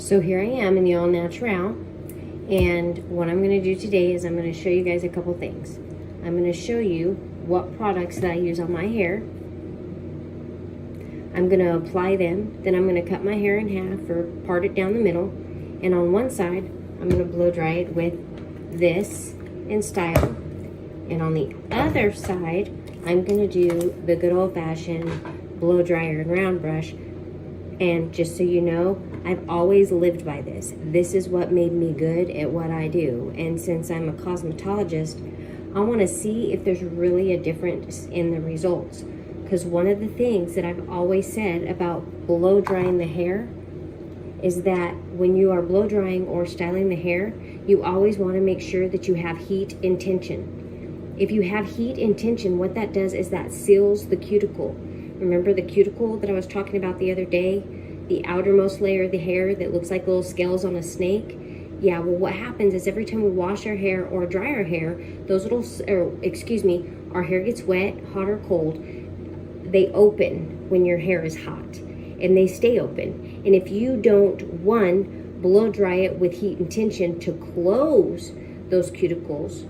So here I am in the all natural, and what I'm going to do today is I'm going to show you guys a couple things. I'm going to show you what products that I use on my hair. I'm going to apply them, then I'm going to cut my hair in half or part it down the middle, and on one side I'm going to blow dry it with this in style, and on the other side I'm going to do the good old-fashioned blow dryer and round brush. And just so you know, I've always lived by this. This is what made me good at what I do. And since I'm a cosmetologist, I want to see if there's really a difference in the results. Because one of the things that I've always said about blow drying the hair is that when you are blow drying or styling the hair, you always want to make sure that you have heat in tension. If you have heat in tension, what that does is that seals the cuticle. Remember the cuticle that I was talking about the other day? The outermost layer of the hair that looks like little scales on a snake? Yeah, well, what happens is every time we wash our hair or dry our hair, those little, our hair gets wet, hot or cold. They open when your hair is hot, and they stay open. And if you don't, one, blow dry it with heat and tension to close those cuticles,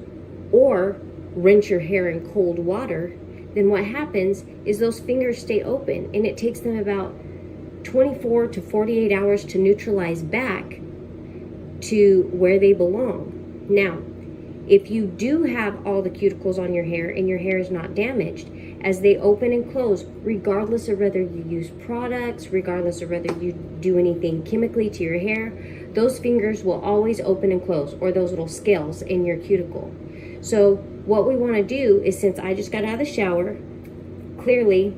or rinse your hair in cold water, then what happens is those fingers stay open, and it takes them about 24 to 48 hours to neutralize back to where they belong. Now, if you do have all the cuticles on your hair and your hair is not damaged, as they open and close, regardless of whether you use products, regardless of whether you do anything chemically to your hair, those fingers will always open and close, or those little scales in your cuticle. So what we want to do is, since I just got out of the shower, clearly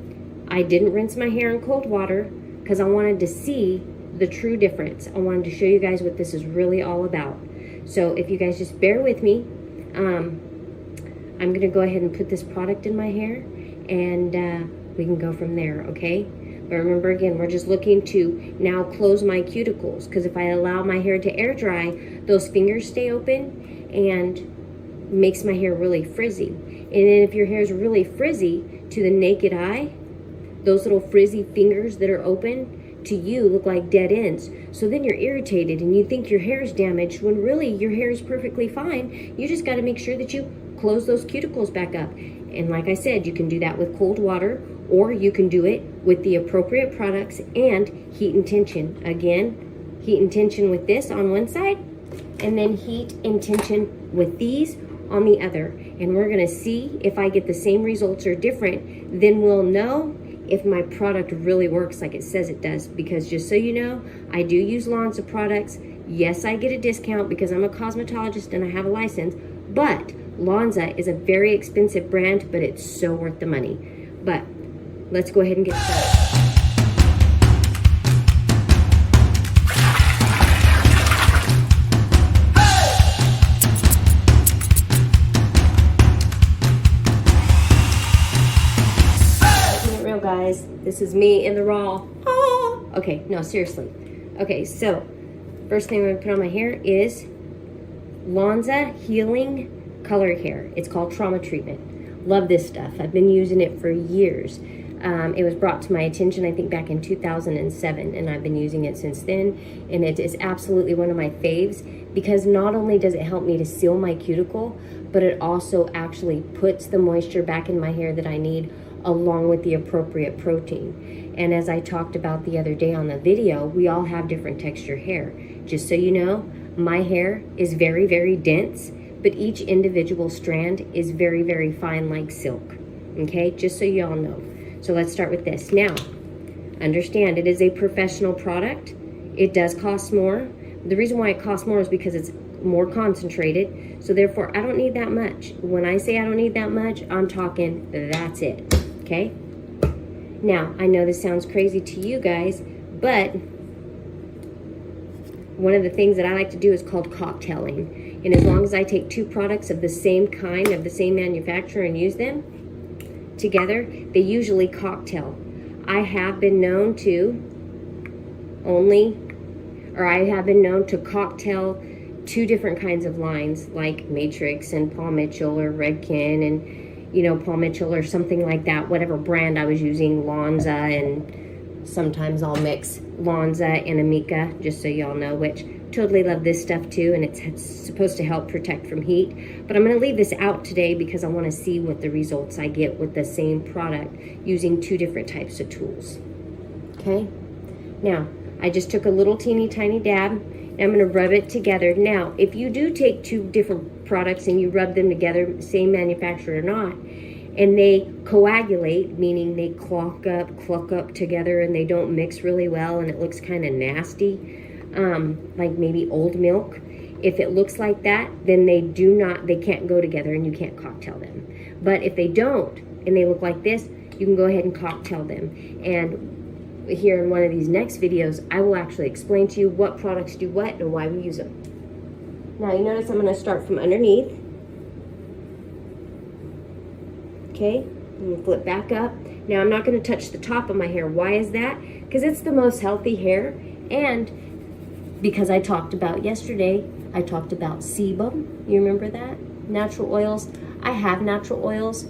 I didn't rinse my hair in cold water because I wanted to see the true difference. I wanted to show you guys what this is really all about. So if you guys just bear with me, I'm going to go ahead and put this product in my hair, and we can go from there, okay? But remember, again, we're just looking to now close my cuticles, because if I allow my hair to air dry, those fingers stay open and makes my hair really frizzy. And then if your hair is really frizzy to the naked eye, those little frizzy fingers that are open to you look like dead ends. So then you're irritated and you think your hair is damaged, when really your hair is perfectly fine. You just got to make sure that you close those cuticles back up. And like I said, you can do that with cold water, or you can do it with the appropriate products and heat and tension. Again, heat and tension with this on one side, and then heat and tension with these on the other. And we're going to see if I get the same results or different. Then we'll know if my product really works like it says it does. Because just so you know, I do use Lanza products. Yes, I get a discount because I'm a cosmetologist and I have a license, but Lanza is a very expensive brand, but it's so worth the money. But let's go ahead and get started. Guys, this is me in the raw. Oh. Okay, no, seriously. Okay, so first thing I'm going to put on my hair is Lanza Healing Color Care. It's called Trauma Treatment. Love this stuff. I've been using it for years. It was brought to my attention, I think, back in 2007, and I've been using it since then. And it is absolutely one of my faves, because not only does it help me to seal my cuticle, but it also actually puts the moisture back in my hair that I need, along with the appropriate protein. And as I talked about the other day on the video, we all have different texture hair. Just so you know, my hair is very, very dense, but each individual strand is very, very fine like silk. Okay, just so you all know. So let's start with this. Now, understand, it is a professional product. It does cost more. The reason why it costs more is because it's more concentrated. So therefore, I don't need that much. When I say I don't need that much, I'm talking that's it. Okay? Now, I know this sounds crazy to you guys, but one of the things that I like to do is called cocktailing. And as long as I take two products of the same kind, of the same manufacturer, and use them together, they usually cocktail. I have been known to cocktail two different kinds of lines, like Matrix and Paul Mitchell or Redken and, you know, Paul Mitchell or something like that, whatever brand I was using, Lanza and sometimes I'll mix Lanza and Amika, just so y'all know, which totally love this stuff too, and it's supposed to help protect from heat. But I'm going to leave this out today because I want to see what the results I get with the same product using 2 different types of tools. Okay, now I just took a little teeny tiny dab, and I'm going to rub it together. Now, if you do take 2 different products and you rub them together, same manufacturer or not, and they coagulate, meaning they cluck up together and they don't mix really well and it looks kind of nasty, like maybe old milk. If it looks like that, then they can't go together and you can't cocktail them. But if they don't and they look like this, you can go ahead and cocktail them. And here in one of these next videos, I will actually explain to you what products do what and why we use them. Now you notice I'm going to start from underneath. Okay, I'm going to flip back up. Now I'm not going to touch the top of my hair. Why is that? Because it's the most healthy hair, and because I talked about yesterday, I talked about sebum. You remember that? Natural oils. I have natural oils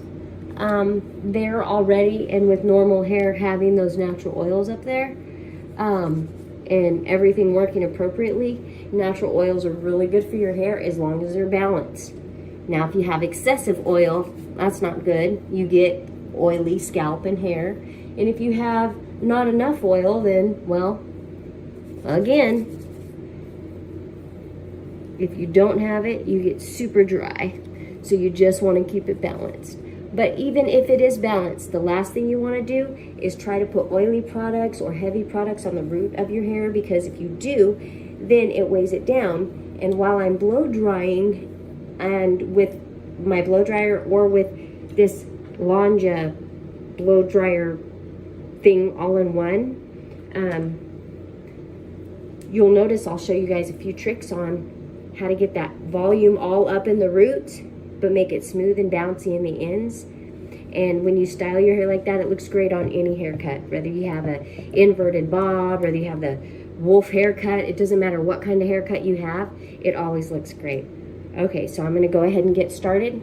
there already, and with normal hair having those natural oils up there and everything working appropriately, natural oils are really good for your hair as long as they're balanced. Now, if you have excessive oil, that's not good. You get oily scalp and hair. And if you have not enough oil, then, well, again, if you don't have it, you get super dry. So you just want to keep it balanced. But even if it is balanced, the last thing you want to do is try to put oily products or heavy products on the root of your hair, because if you do, then it weighs it down. And while I'm blow drying, and with my blow dryer or with this Lange blow dryer thing all in one, you'll notice I'll show you guys a few tricks on how to get that volume all up in the roots, but make it smooth and bouncy in the ends. And when you style your hair like that, it looks great on any haircut, whether you have an inverted bob, whether you have the wolf haircut. It doesn't matter what kind of haircut you have, it always looks great. Okay, so I'm going to go ahead and get started.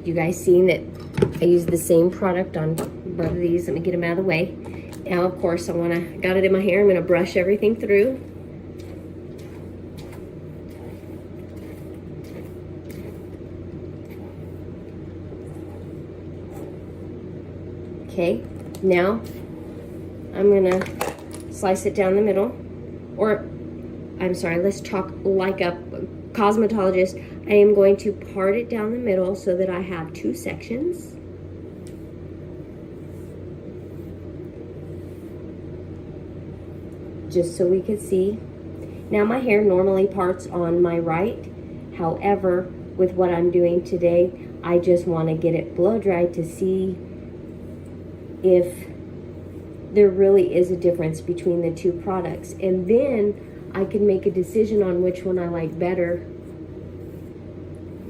You guys seen that I use the same product on both of these. Let me get them out of the way. Now, of course, got it in my hair. I'm going to brush everything through. Okay, now I'm going to slice it down the middle. Or, I'm sorry, let's talk like a cosmetologist. I am going to part it down the middle so that I have 2 sections. Just so we could see. Now my hair normally parts on my right. However, with what I'm doing today, I just want to get it blow dried to see if there really is a difference between the 2 products. And then I can make a decision on which one I like better,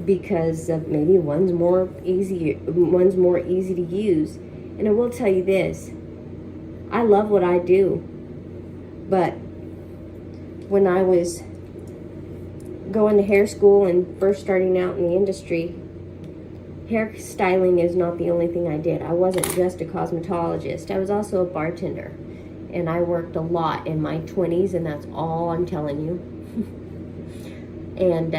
because of maybe one's more easy to use. And I will tell you this, I love what I do, but when I was going to hair school and first starting out in the industry, hair styling is not the only thing I did. I wasn't just a cosmetologist. I was also a bartender. And I worked a lot in my 20s, and that's all I'm telling you. And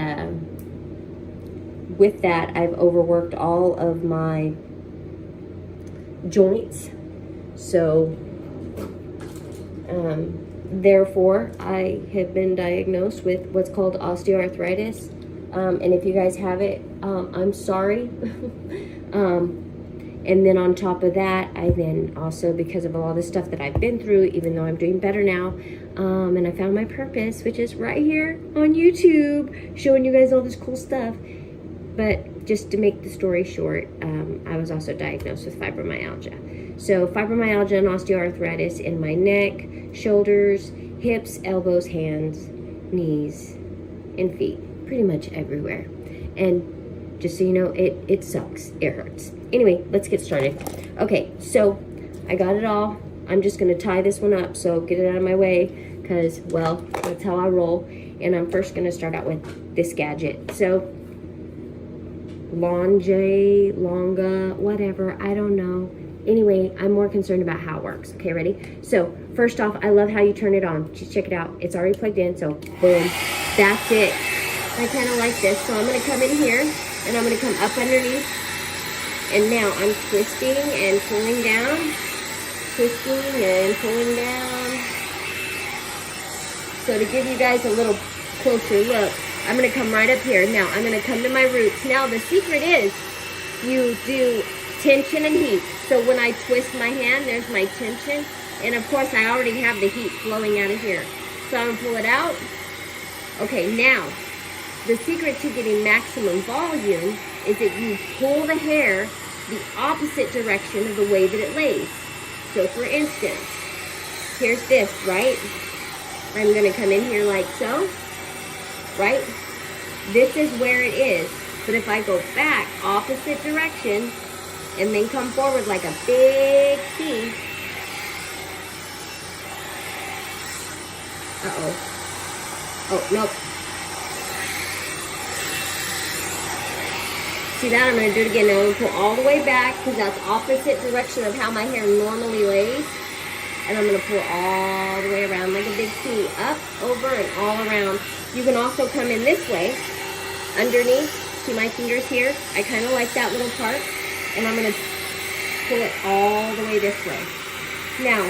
with that, I've overworked all of my joints. So, therefore, I have been diagnosed with what's called osteoarthritis. And if you guys have it, I'm sorry. And then on top of that, I then also, because of all the stuff that I've been through, even though I'm doing better now, and I found my purpose, which is right here on YouTube, showing you guys all this cool stuff. But just to make the story short, I was also diagnosed with fibromyalgia. So fibromyalgia and osteoarthritis in my neck, shoulders, hips, elbows, hands, knees, and feet, pretty much everywhere. And just so you know, it sucks. It hurts. Anyway, let's get started. Okay, so I got it all. I'm just going to tie this one up, so get it out of my way, because, well, that's how I roll. And I'm first going to start out with this gadget. So, Lange, whatever, I don't know. Anyway, I'm more concerned about how it works. Okay, ready? So first off, I love how you turn it on. Just check it out. It's already plugged in, so boom. That's it. I kind of like this. So I'm going to come in here, and I'm going to come up underneath. And now I'm twisting and pulling down. Twisting and pulling down. So to give you guys a little closer look, I'm going to come right up here. Now I'm going to come to my roots. Now the secret is you do tension and heat. So when I twist my hand, there's my tension. And of course I already have the heat flowing out of here. So I'm going to pull it out. Okay, now the secret to getting maximum volume is that you pull the hair the opposite direction of the way that it lays. So for instance, here's this, right? I'm going to come in here like so, right? This is where it is. But if I go back opposite direction and then come forward like a big C. Uh-oh. Oh, nope. See that? I'm going to do it again. Now I'm going to pull all the way back because that's opposite direction of how my hair normally lays. And I'm going to pull all the way around like a big C. Up, over, and all around. You can also come in this way, underneath. See my fingers here? I kind of like that little part. And I'm going to pull it all the way this way. Now,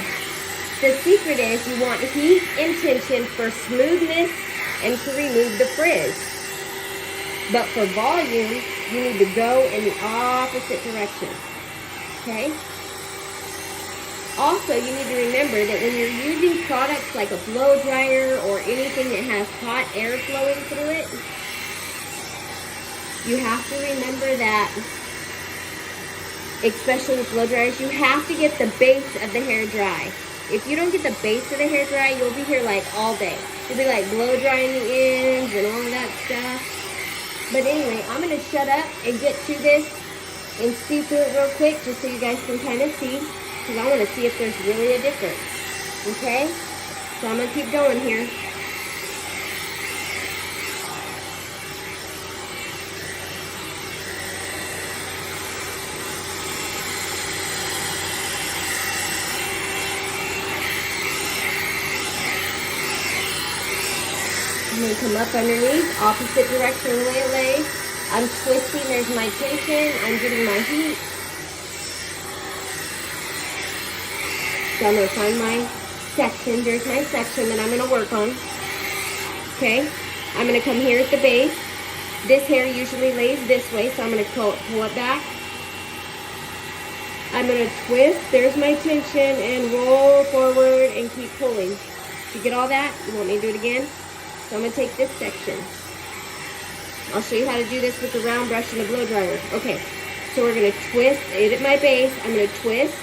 the secret is you want heat and tension for smoothness and to remove the frizz. But for volume, you need to go in the opposite direction. Okay? Also, you need to remember that when you're using products like a blow dryer or anything that has hot air flowing through it, you have to remember that, especially with blow dryers, you have to get the base of the hair dry. If you don't get the base of the hair dry, you'll be here like all day. You'll be like blow drying the ends and all of that stuff. But anyway, I'm going to shut up and get to this and see through it real quick just so you guys can kind of see. Because I want to see if there's really a difference. Okay? So I'm going to keep going here. I'm going to come up underneath, opposite direction of the way it lays. I'm twisting, there's my tension, I'm getting my heat. So I'm going to find my section, there's my section that I'm going to work on. Okay, I'm going to come here at the base. This hair usually lays this way, so I'm going to pull it back. I'm going to twist, there's my tension, and roll forward and keep pulling. Did you get all that? You want me to do it again? So I'm going to take this section. I'll show you how to do this with the round brush and the blow dryer. Okay, so we're going to twist it at my base. I'm going to twist.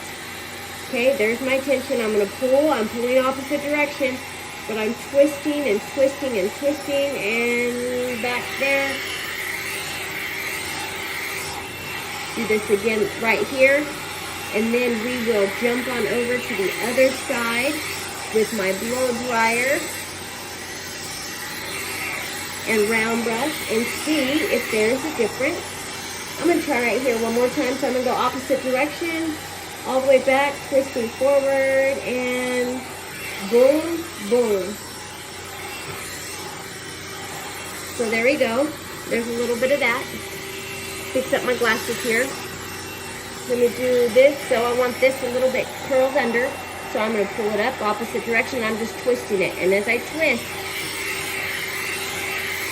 Okay, there's my tension. I'm going to pull. I'm pulling opposite direction. But I'm twisting and twisting and twisting and back there. Do this again right here. And then we will jump on over to the other side with my blow dryer and round brush and see if there's a difference. I'm going to try right here one more time. So I'm going to go opposite direction, all the way back, twisting forward, and boom, boom. So there we go. There's a little bit of that. Fix up my glasses here. Let me do this. So I want this a little bit curled under. So I'm going to pull it up opposite direction. I'm just twisting it. And as I twist,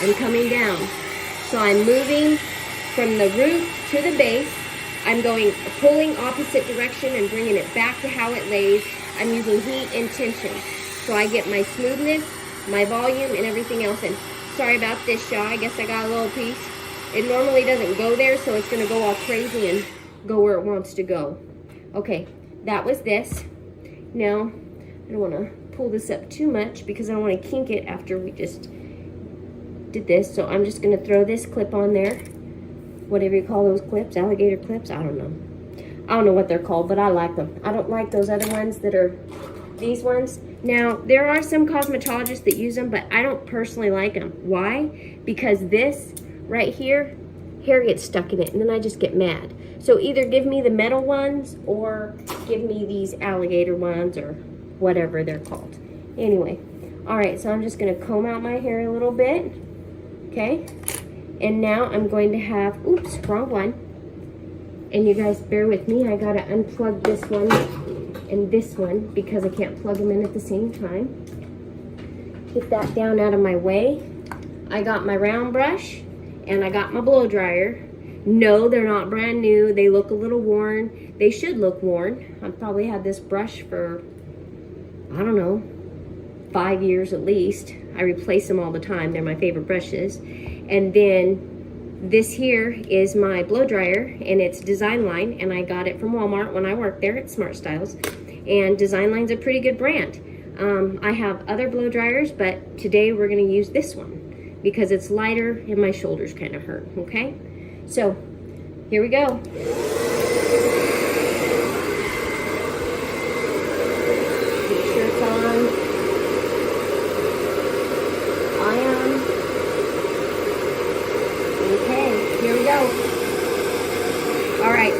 I'm coming down. So I'm moving from the root to the base. I'm pulling opposite direction and bringing it back to how it lays. I'm using heat and tension. So I get my smoothness, my volume, and everything else. And sorry about this, y'all. I guess I got a little piece. It normally doesn't go there, so it's going to go all crazy and go where it wants to go. Okay, that was this. Now, I don't want to pull this up too much because I don't want to kink it after we just did this. So I'm just going to throw this clip on there. Whatever you call those clips, alligator clips, I don't know. I don't know what they're called, but I like them. I don't like those other ones that are these ones. Now, there are some cosmetologists that use them, but I don't personally like them. Why? Because this right here hair gets stuck in it, and then I just get mad. So either give me the metal ones or give me these alligator ones or whatever they're called. Anyway, all right, so I'm just gonna comb out my hair a little bit, okay? And now I'm going to have, oops, wrong one. And you guys bear with me, I gotta unplug this one and this one because I can't plug them in at the same time. Get that down out of my way. I got my round brush and I got my blow dryer. No, they're not brand new. They look a little worn. They should look worn. I've probably had this brush for, I don't know, 5 years at least. I replace them all the time. They're my favorite brushes. And then this here is my blow dryer, and it's Designline, and I got it from Walmart when I worked there at Smart Styles. And Designline's a pretty good brand. I have other blow dryers, but today we're gonna use this one because it's lighter and my shoulders kind of hurt, okay? So, here we go. Put your shirts on. Iron. Okay, here we go. Alright,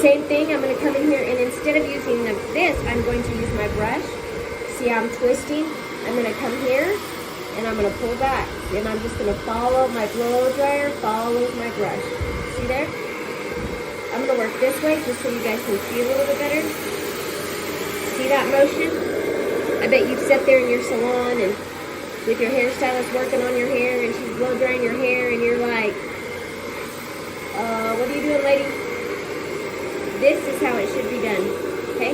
same thing. I'm going to come in here and instead of using this, I'm going to use my brush. See how I'm twisting? I'm going to come here and I'm going to pull back. And I'm just going to follow my blow dryer, follows my brush. See there? I'm going to work this way just so you guys can see a little bit better. See that motion? I bet you've sat there in your salon and with your hairstylist working on your hair and she's blow drying your hair and you're like, what are you doing, lady? This is how it should be done, okay?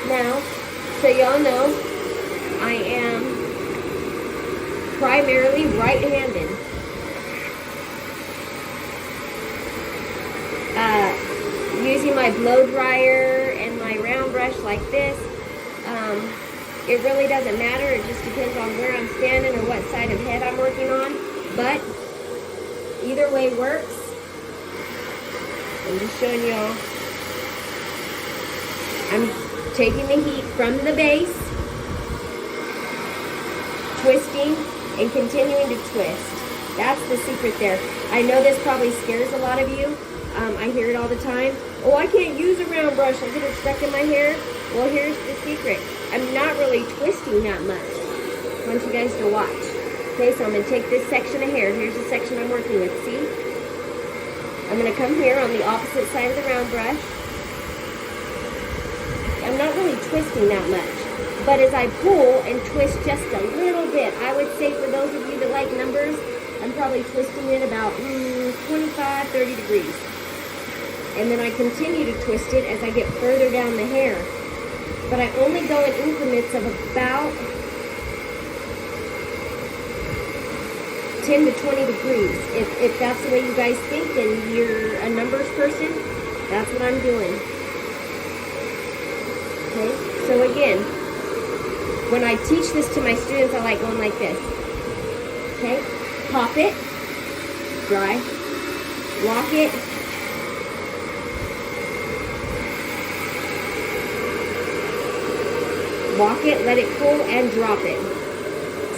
Now, so y'all know, I am primarily right-handed. Using my blow dryer and my round brush like this, it really doesn't matter. It just depends on where I'm standing or what side of head I'm working on. But either way works. I'm just showing y'all. I'm taking the heat from the base, twisting, and continuing to twist. That's the secret there. I know this probably scares a lot of you. I hear it all the time. Oh, I can't use a round brush. I'll get it stuck in my hair. Well, here's the secret. I'm not really twisting that much. I want you guys to watch. Okay, so I'm going to take this section of hair. Here's the section I'm working with. See? I'm going to come here on the opposite side of the round brush. I'm not really twisting that much. But as I pull and twist just a little bit, I would say for those of you that like numbers, I'm probably twisting it about 25, 30 degrees. And then I continue to twist it as I get further down the hair. But I only go in increments of about 10 to 20 degrees. If that's the way you guys think and you're a numbers person, that's what I'm doing. Okay, so again, when I teach this to my students, I like going like this. Okay, pop it, dry, lock it, lock it, let it cool, and drop it.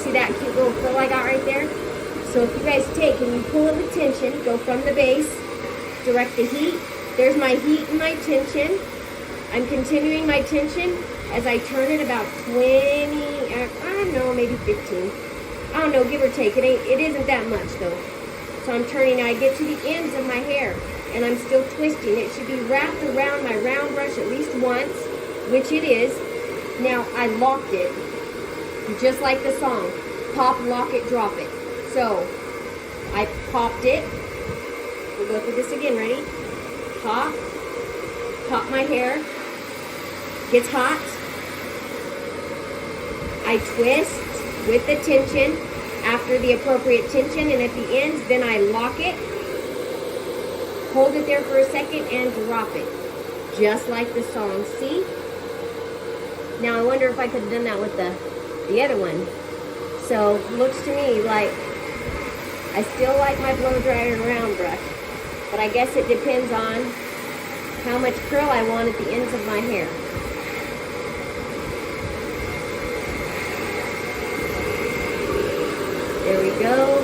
See that cute little curl I got right there? So if you guys take and you pull it with tension, go from the base, direct the heat. There's my heat and my tension. I'm continuing my tension as I turn it about 20, I don't know, maybe 15. I don't know, give or take. It isn't that much though. So I'm turning, I get to the ends of my hair and I'm still twisting. It should be wrapped around my round brush at least once, which it is. Now I locked it, just like the song, pop, lock it, drop it. So I popped it. We'll go through this again, ready? Pop, pop my hair, gets hot. I twist with the tension after the appropriate tension, and at the ends, then I lock it, hold it there for a second, and drop it. Just like the song, see? Now I wonder if I could have done that with the other one. So looks to me like I still like my blow dryer and round brush, but I guess it depends on how much curl I want at the ends of my hair. There we go.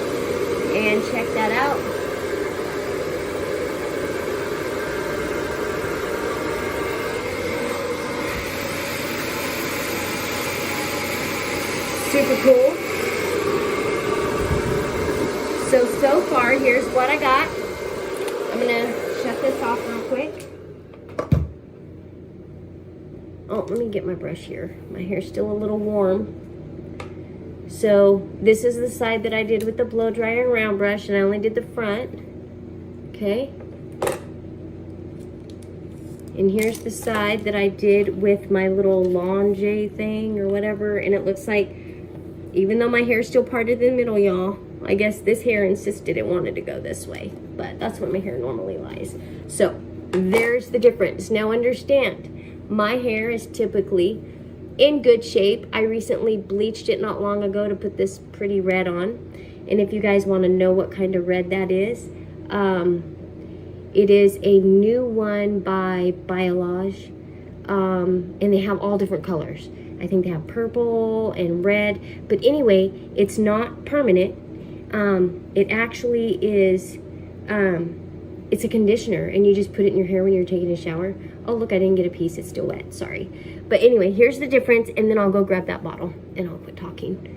Super cool. So far, here's what I got. I'm gonna shut this off real quick. Oh, let me get my brush here. My hair's still a little warm. So this is the side that I did with the blow dryer and round brush, and I only did the front. Okay. And here's the side that I did with my little Lange thing or whatever, and it looks like, even though my hair is still parted in the middle, y'all, I guess this hair insisted it wanted to go this way, but that's where my hair normally lies. So there's the difference. Now understand, my hair is typically in good shape. I recently bleached it not long ago to put this pretty red on. And if you guys want to know what kind of red that is, it is a new one by Biolage, and they have all different colors. I think they have purple and red, but anyway, it's not permanent. It actually is, it's a conditioner, and you just put it in your hair when you're taking a shower. Oh, look, I didn't get a piece. It's still wet. Sorry. But anyway, here's the difference, and then I'll go grab that bottle, and I'll quit talking.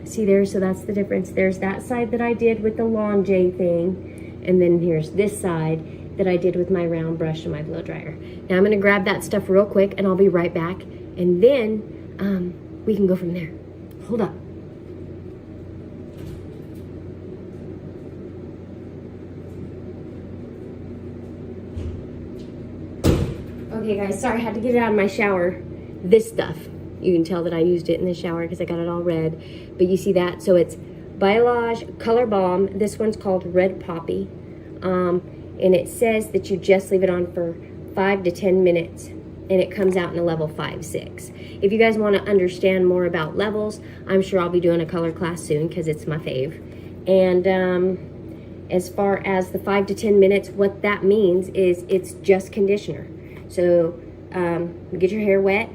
See there? So that's the difference. There's that side that I did with the Lange thing, and then here's this side that I did with my round brush and my blow dryer. Now I'm going to grab that stuff real quick, and I'll be right back, and then we can go from there. Hold up. Okay guys, sorry, I had to get it out of my shower. This stuff, you can tell that I used it in the shower because I got it all red. But you see that? So it's Biolage Color Balm. This one's called Red Poppy. And it says that you just leave it on for 5 to 10 minutes. And it comes out in a level 5-6. If you guys want to understand more about levels, I'm sure I'll be doing a color class soon because it's my fave. And as far as the 5 to 10 minutes, what that means is it's just conditioner. So get your hair wet,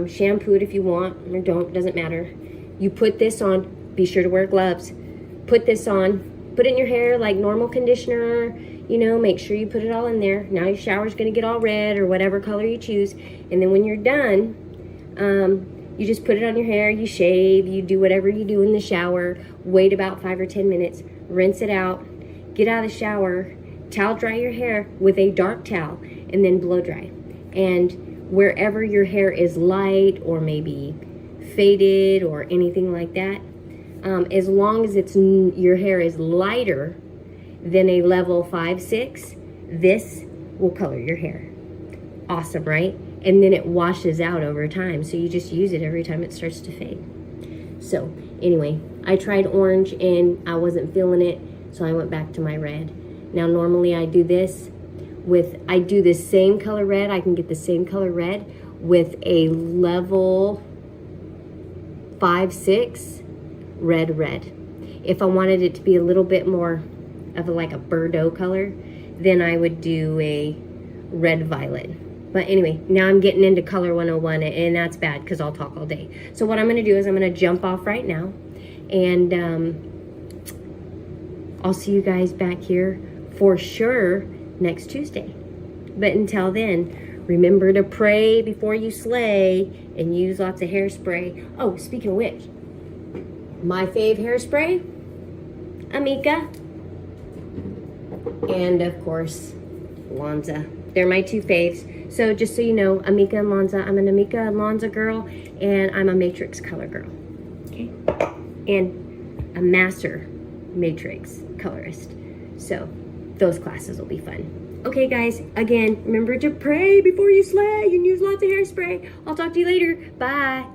shampoo it if you want, or don't, doesn't matter. You put this on, be sure to wear gloves. Put this on, put it in your hair like normal conditioner, you know, make sure you put it all in there. Now your shower's gonna get all red or whatever color you choose. And then when you're done, you just put it on your hair, you shave, you do whatever you do in the shower, wait about 5 or 10 minutes, rinse it out, get out of the shower, towel dry your hair with a dark towel, and then blow dry. And wherever your hair is light or maybe faded or anything like that, as long as your hair is lighter than a level 5-6, this will color your hair. Awesome, right? And then it washes out over time, so you just use it every time it starts to fade. So anyway, I tried orange and I wasn't feeling it, so I went back to my red. Now normally I do this I do the same color red. I can get the same color red with a level 5-6 red. If I wanted it to be a little bit more of like a Bordeaux color, then I would do a red violet. But anyway, now I'm getting into color 101, and that's bad because I'll talk all day. So what I'm going to do is I'm going to jump off right now, and I'll see you guys back here for sure next Tuesday. But until then, remember to pray before you slay and use lots of hairspray. Oh, speaking of which, my fave hairspray, Amika, and of course, Lanza. They're my two faves. So just so you know, Amika and Lanza, I'm an Amika and Lanza girl, and I'm a Matrix color girl. Okay? And a master Matrix colorist. So those classes will be fun. Okay guys, again, remember to pray before you slay and use lots of hairspray. I'll talk to you later. Bye.